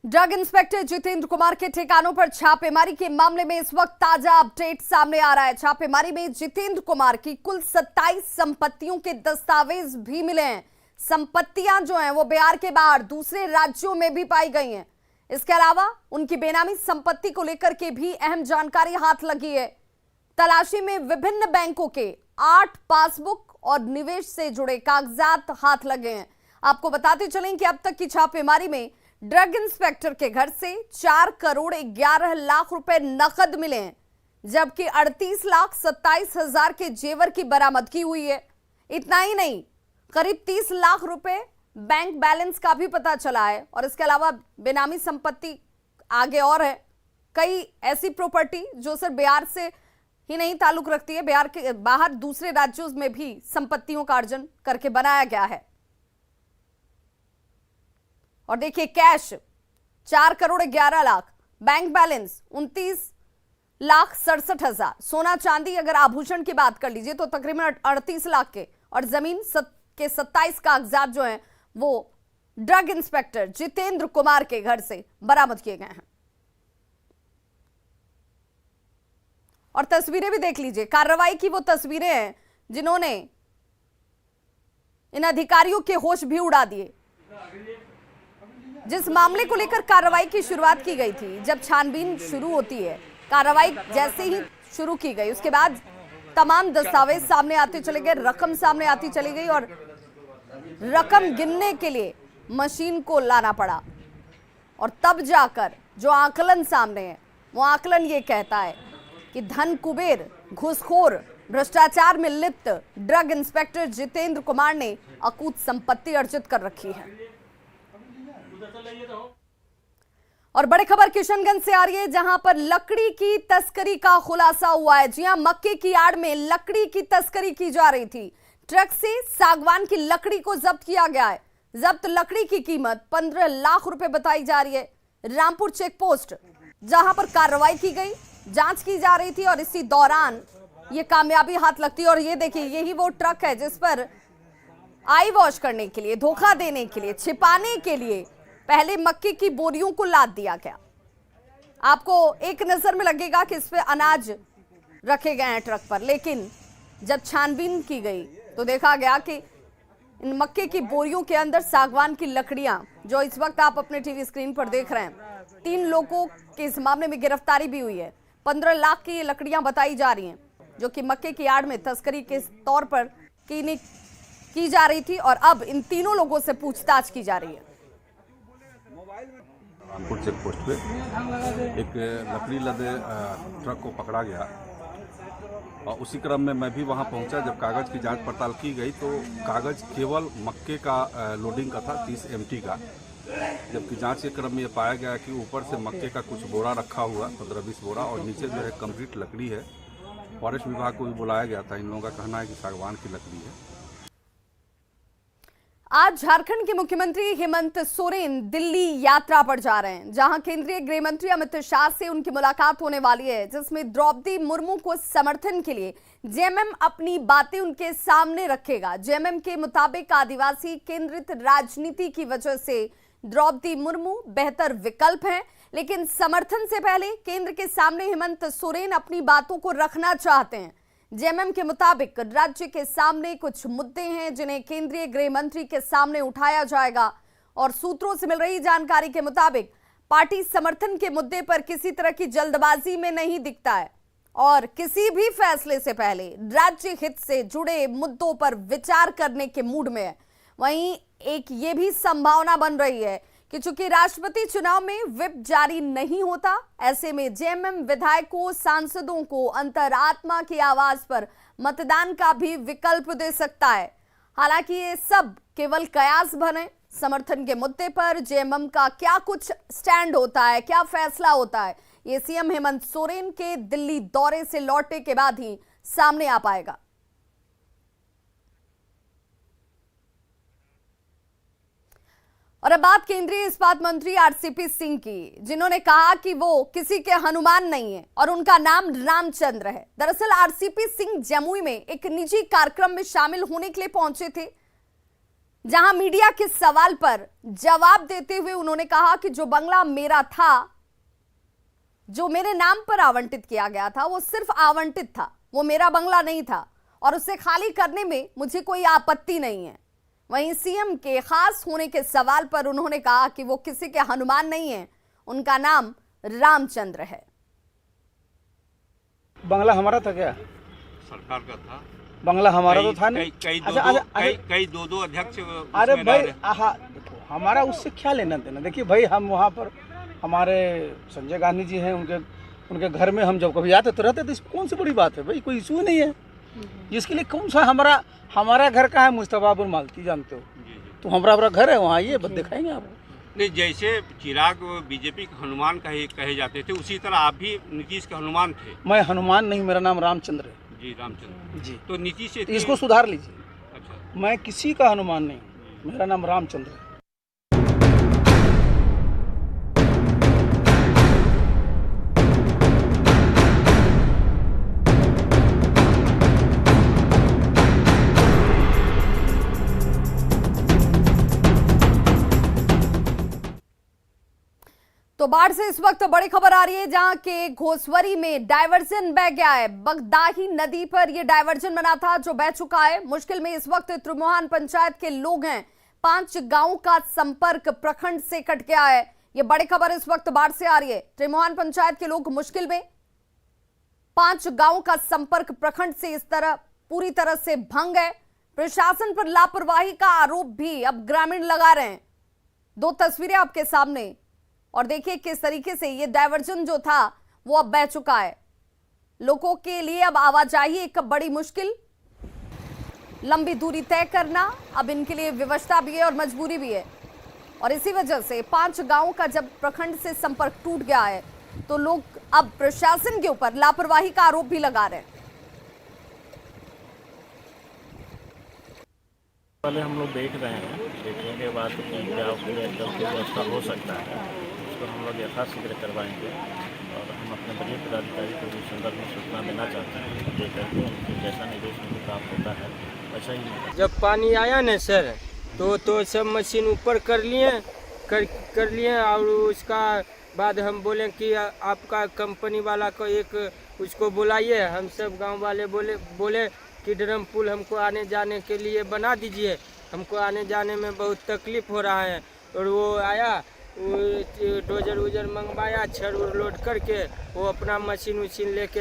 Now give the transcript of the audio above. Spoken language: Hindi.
ड्रग इंस्पेक्टर जितेंद्र कुमार के ठिकानों पर छापेमारी के मामले में इस वक्त ताजा अपडेट सामने आ रहा है। छापेमारी में जितेंद्र कुमार की कुल 27 संपत्तियों के दस्तावेज भी मिले हैं। संपत्तियां जो हैं वो बिहार के बाहर दूसरे राज्यों में भी पाई गई हैं। इसके अलावा उनकी बेनामी संपत्ति को लेकर के भी अहम जानकारी हाथ लगी है। तलाशी में विभिन्न बैंकों के 8 पासबुक और निवेश से जुड़े कागजात हाथ लगे हैं। आपको बताते चलें कि अब तक की छापेमारी में ड्रग इंस्पेक्टर के घर से 4 करोड़ 11 लाख रुपए नकद मिले हैं, जबकि 38,27,000 के जेवर की बरामदगी हुई है। इतना ही नहीं, करीब 30 लाख रुपए बैंक बैलेंस का भी पता चला है। और इसके अलावा बेनामी संपत्ति आगे और है, कई ऐसी प्रॉपर्टी जो सिर्फ बिहार से ही नहीं ताल्लुक रखती है, बिहार के बाहर दूसरे राज्यों में भी संपत्तियों का अर्जन करके बनाया गया है। और देखिए, cash 4 crore 11 lakh, bank balance 29,67,000, सोना चांदी अगर आभूषण की बात कर लीजिए तो तकरीबन 38 लाख के, और जमीन के 27 कागजात जो हैं वो ड्रग इंस्पेक्टर जितेंद्र कुमार के घर से बरामद किए गए हैं। और तस्वीरें भी देख लीजिए, कार्रवाई की वो तस्वीरें हैं जिन्होंने इन अधिकारियों के होश भी उड़ा दिए। जिस मामले को लेकर कार्रवाई की शुरुआत की गई थी, जब छानबीन शुरू होती है, कार्रवाई जैसे ही शुरू की गई उसके बाद तमाम दस्तावेज सामने आते चले गए, रकम सामने आती चली गई और रकम गिनने के लिए मशीन को लाना पड़ा। और तब जाकर जो आकलन सामने है वो आकलन ये कहता है कि धन कुबेर, घूसखोर, भ्रष्टाचार में लिप्त ड्रग इंस्पेक्टर जितेंद्र कुमार ने अकूत संपत्ति अर्जित कर रखी है। और बड़ी खबर किशनगंज से आ रही है, जहां पर लकड़ी की तस्करी का खुलासा हुआ है। जी हां, मक्के की आड़ में लकड़ी की तस्करी की जा रही थी। ट्रक से सागवान की लकड़ी को जब्त किया गया है। जब्त लकड़ी की कीमत 15 लाख रुपए बताई जा रही है। रामपुर चेक पोस्ट जहां पर कार्रवाई की गई, जांच की जा रही थी और इसी दौरान ये कामयाबी हाथ लगती है। और ये देखिए, यही वो ट्रक है जिस पर आई वॉश करने के लिए, धोखा देने के लिए, छिपाने के लिए पहले मक्के की बोरियों को लाद दिया गया। आपको एक नजर में लगेगा कि इस पे अनाज रखे गए हैं ट्रक पर, लेकिन जब छानबीन की गई तो देखा गया कि इन मक्के की बोरियों के अंदर सागवान की लकड़ियां, जो इस वक्त आप अपने टीवी स्क्रीन पर देख रहे हैं, 3 लोगों की इस मामले में गिरफ्तारी भी हुई है। 15 लाख की ये लकड़ियां बताई जा रही हैं, जो कि मक्के की आड़ में तस्करी के तौर पर की जा रही थी। और अब इन तीनों लोगों से पूछताछ की जा रही है। रामपुर चेक पोस्ट पे एक लकड़ी लदे ट्रक को पकड़ा गया और उसी क्रम में मैं भी वहां पहुंचा। जब कागज़ की जांच पड़ताल की गई तो कागज़ केवल मक्के का लोडिंग का था, 30 MT का, जबकि जांच के क्रम में ये पाया गया कि ऊपर से मक्के का कुछ बोरा रखा हुआ, 15-20 बोरा, और नीचे जो है कंप्लीट लकड़ी है। फॉरेस्ट विभाग को भी बुलाया गया था। इन लोगों का कहना है कि सागवान की लकड़ी है। आज झारखंड के मुख्यमंत्री हेमंत सोरेन दिल्ली यात्रा पर जा रहे हैं, जहां केंद्रीय गृह मंत्री अमित शाह से उनकी मुलाकात होने वाली है, जिसमें द्रौपदी मुर्मू को समर्थन के लिए जेएमएम अपनी बातें उनके सामने रखेगा। जेएमएम के मुताबिक आदिवासी केंद्रित राजनीति की वजह से द्रौपदी मुर्मू बेहतर विकल्प हैं, लेकिन समर्थन से पहले केंद्र के सामने हेमंत सोरेन अपनी बातों को रखना चाहते हैं। जेएमएम के मुताबिक राज्य के सामने कुछ मुद्दे हैं जिन्हें केंद्रीय गृह मंत्री के सामने उठाया जाएगा। और सूत्रों से मिल रही जानकारी के मुताबिक पार्टी समर्थन के मुद्दे पर किसी तरह की जल्दबाजी में नहीं दिखता है और किसी भी फैसले से पहले राज्य हित से जुड़े मुद्दों पर विचार करने के मूड में है। वहीं एक ये भी संभावना बन रही है कि चूंकि राष्ट्रपति चुनाव में व्हिप जारी नहीं होता, ऐसे में जेएमएम विधायकों, सांसदों को अंतरात्मा की आवाज पर मतदान का भी विकल्प दे सकता है। हालांकि ये सब केवल कयास बने। समर्थन के मुद्दे पर जेएमएम का क्या कुछ स्टैंड होता है, क्या फैसला होता है, ये सीएम हेमंत सोरेन के दिल्ली दौरे से लौटने के बाद ही सामने आ पाएगा। और अब बात केंद्रीय इस्पात मंत्री आरसीपी सिंह की, जिन्होंने कहा कि वो किसी के हनुमान नहीं है और उनका नाम रामचंद्र है। दरअसल आरसीपी सिंह जमुई में एक निजी कार्यक्रम में शामिल होने के लिए पहुंचे थे। जहां मीडिया के सवाल पर जवाब देते हुए उन्होंने कहा कि जो बंगला मेरा था, जो मेरे नाम पर आवंटित किया गया था, वो सिर्फ आवंटित था, वो मेरा बंगला नहीं था और उसे खाली करने में मुझे कोई आपत्ति नहीं है। वहीं सीएम के खास होने के सवाल पर उन्होंने कहा कि वो किसी के हनुमान नहीं है, उनका नाम रामचंद्र है। बंगला हमारा था क्या? सरकार का था। बंगला हमारा तो था नहीं। कई दो अध्यक्ष। अरे भाई देखो हमारा उससे क्या लेना देना। देखिए भाई, हम वहाँ पर हमारे संजय गांधी जी हैं, उनके घर में हम जब कभी आते तो रहते, तो इसमें कौन सी बड़ी बात है भाई, कोई इशू नहीं है। जिसके लिए कौन सा हमारा घर का है मुस्तफापुर मालती, जानते हो, तो हमारा घर है वहाँ, ये बस दिखाएंगे आपको। नहीं, जैसे चिराग बीजेपी के हनुमान कहे जाते थे, उसी तरह आप भी नीतीश के हनुमान थे। मैं हनुमान नहीं, मेरा नाम रामचंद्र है। जी, रामचंद्र जी। तो नीतीश से इसको सुधार लीजिए। अच्छा, मैं किसी का हनुमान नहीं, मेरा नाम रामचंद्र है। तो बाढ़ से इस वक्त बड़ी खबर आ रही है, जहां के घोसवरी में डायवर्जन बह गया है। बगदाही नदी पर यह डायवर्जन बना था जो बह चुका है। मुश्किल में इस वक्त त्रिमोहान पंचायत के लोग हैं। 5 गांवों का संपर्क प्रखंड से कट गया है। यह बड़ी खबर इस वक्त बाढ़ से आ रही है। त्रिमोहान पंचायत के लोग मुश्किल में। 5 गांवों का संपर्क प्रखंड से इस तरह पूरी तरह से भंग है। प्रशासन पर लापरवाही का आरोप भी अब ग्रामीण लगा रहे हैं। 2 तस्वीरें आपके सामने, और देखिए किस तरीके से ये डायवर्जन जो था वो अब बह चुका है। लोगों के लिए अब आवाजाही एक बड़ी मुश्किल, लंबी दूरी तय करना अब इनके लिए विवशता भी है और मजबूरी भी है। और इसी वजह से 5 गांवों का जब प्रखंड से संपर्क टूट गया है तो लोग अब प्रशासन के ऊपर लापरवाही का आरोप भी लगा रहे हैं। पहले हम लोग देख रहे हैं, देखने के बाद क्या व्यवस्था हो सकता है उसको हम लोग यथाशीघ्र करवाएंगे। और हम अपने बड़े पदाधिकारी को भी संदर्भ में सूचना देना चाहते हैं, दे करके उनके जैसा निर्देश उनको प्राप्त होता है वैसा ही। जब पानी आया न सर तो सब मशीन ऊपर कर लिए और उसका बाद हम बोले कि आपका कंपनी वाला को एक उसको बुलाइए। हम सब गांव वाले बोले कि ड्रम पुल हमको आने जाने के लिए बना दीजिए, हमको आने जाने में बहुत तकलीफ हो रहा है। और वो आया, वो डोजर मंगवाया, छड़ लोड करके वो अपना मशीन लेके